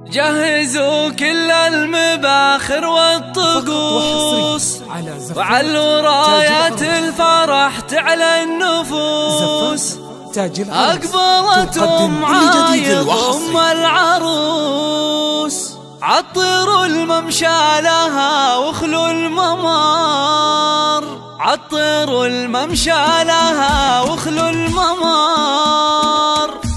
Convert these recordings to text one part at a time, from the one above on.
جهزوا كل المباخر والطقوس وعلوا رايات الفرح تعلى النفوس. أقبلت عايض أم العروس، عطروا الممشى لها واخلوا الممر، عطروا الممشى لها واخلوا الممر.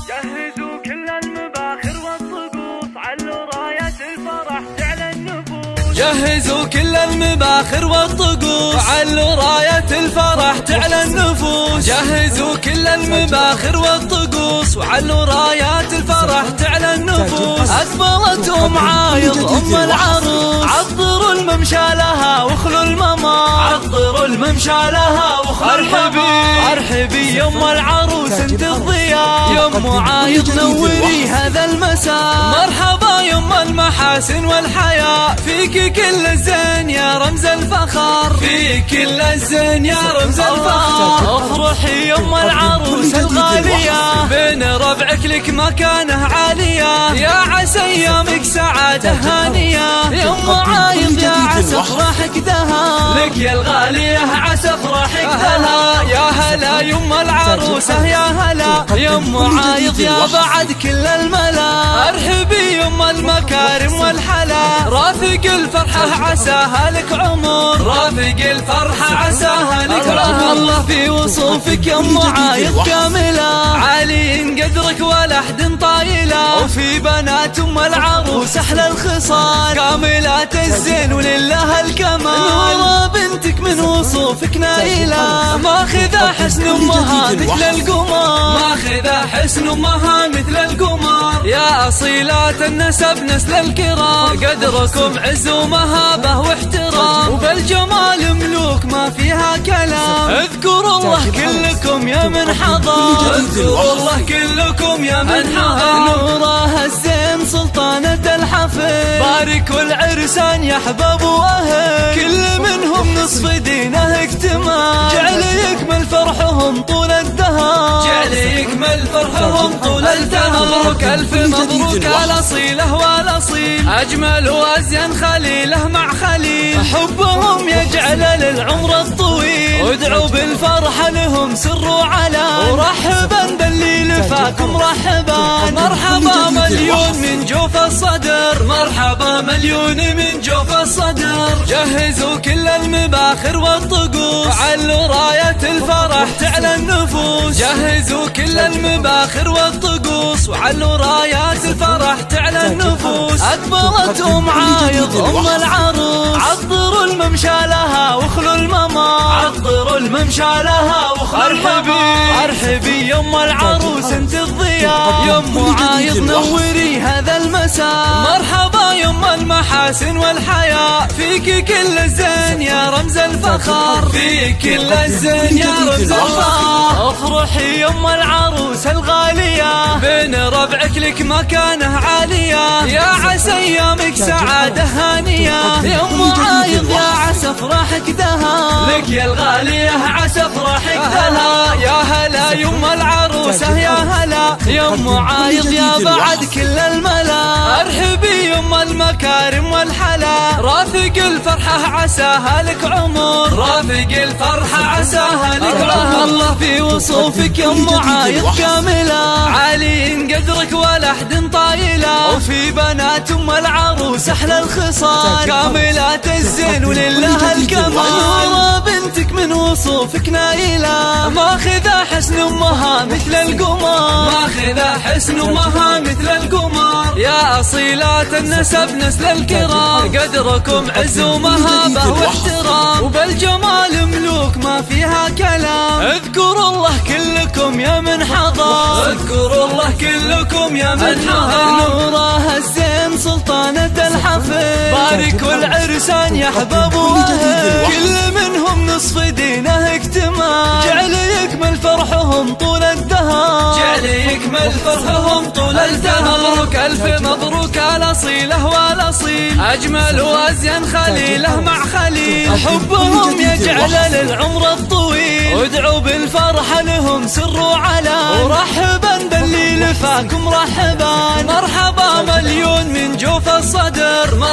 جهزوا كل المباخر والطقوس، علوا رايات الفرح تعلى النفوس. جهزوا كل المباخر والطقوس، علوا راية الفرح تعلى النفوس. جهزوا كل المباخر والطقوس، وعلوا رايات الفرح تعلى النفوس. أقبلت عايض أم العروس، عطروا الممشى لها واخلوا الممر، عطروا الممشى لها واخلوا الممر. ارحبي يا ام العروس انت الضياء، يا ام عايض نوري هذا المساء. مرحبا يا ام المحاسن والحياة، فيك كل الزين يا رمز الفخر، فيك كل الزين يا رمز الفخر. افرحي يا ام العروس الغالية، بين ربعك لك مكانه عالية، يا عسى ايامك سعادة هانية. يا ام عايض يا عسى افراحك دها، لك يا الغالية عسى افراحك دها. يا هلا يا ام العروسة يا هلا، يا ام عايض يا بعد كل الملا. ارحبي يا ام المكارم والحلا، رافق الفرحة عساها لك عمر، رافق الفرحة عساها لك عمر. الله في وصوفك يا ام عايض كاملة، عالي قدرك ولا حد طايلة، وفي بنات ام العروس احلى الخصال، كاملات الزين ولله الكمال. نورة بنتك من وصوفك نايلة، ماخذة حسن امها مثل القمر، ماخذة حسن امها مثل القمر. يا اصيلات النسب نسل الكرام، قدركم عز ومهابه واحترام، وبالجمال ملوك ما فيها كلام. اذكروا الله كلكم يا من حضر، اذكروا الله كلكم يا من حضر. نورها الزين سلطانة الحفل، باركوا العرسان يا احباب واهل، كل منهم نصف دينه اكتمال، جعل يكمل فرحهم طول الدهر، جعل يكمل فرحهم طول الدهر. مبروك الف مبروك الاصيله والاصيل، اجمل وازين خليله مع خليل، حبهم يجعل للعمر الطويل، وادعوا بالفرحه لهم سر وعلان، ورحبا باللي لفاكم رحبا. مرحبا مليون من جوف الصدر، مرحبا مليون من جوف الصدر. جهزوا كل المباخر والطقوس، علوا راية الفرح تعلى النفوس. جهزوا كل المباخر والطقوس، وعلوا رايات الفرح تعلى النفوس. أقبلت عايض أم العروس، عطروا الممشى لها واخلوا الممر، عطروا الممشى لها واخلوا الممر. ارحبي يا ام العروس انت الضياء، يا ام عايض نوري هذا المساء. مرحبا يا ام المحاسن والحياة، فيك كل الزين يا رمز الفخر، فيك كل الزين يا رمز الفخر. افرحي يا ام العروس الغالية، بين ربعك لك مكانه عالية، يا عسى ايامك سعادة هانية. يا ام عايض يا عسى افراحك دها، لك يا الغالية عسى افراحك دها. يا هلا يا ام العروسة يا هلا، يا ام عايض يا بعد كل الملا. ارحبي يا ام المكارم والحلا، رافق الفرحة عساها لك عمر، رافق الفرحة عساها لك عمر. الله في وصوفك يا ام عايض كاملة، عالي قدرك ولا حد طايلة، وفي بنات ام العروس احلى الخصال، كاملات الزين ولله الكمال. نورة بنتك من وصوفك نايلة، ماخذة حسن امها مثل القمر، ماخذة حسن امها مثل القمر. يا اصيلات النسب نسل الكرام، قدركم عز ومهابه واحترام، وبالجمال ملوك ما فيها كلام. اذكروا الله كلكم يا من حضر، اذكروا الله كلكم يا من حضر. نورها الزين سلطانة الحفل، باركوا العرسان يا احباب واهل، كل منهم نصف دينه اكتمال، جعل يكمل فرحهم طول الدهر، جعل يكمل فرحهم طول الدهر. مبروك الف مبروك الاصيله والاصيل، اجمل وازين خليله مع خليل، حبهم يجعل للعمر الطويل، وادعوا بالفرحه لهم سر وعلان، ورحبا باللي لفاكم رحبا. مرحبا مليون من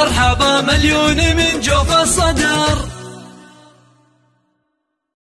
مرحبا مليون من جوف الصدر.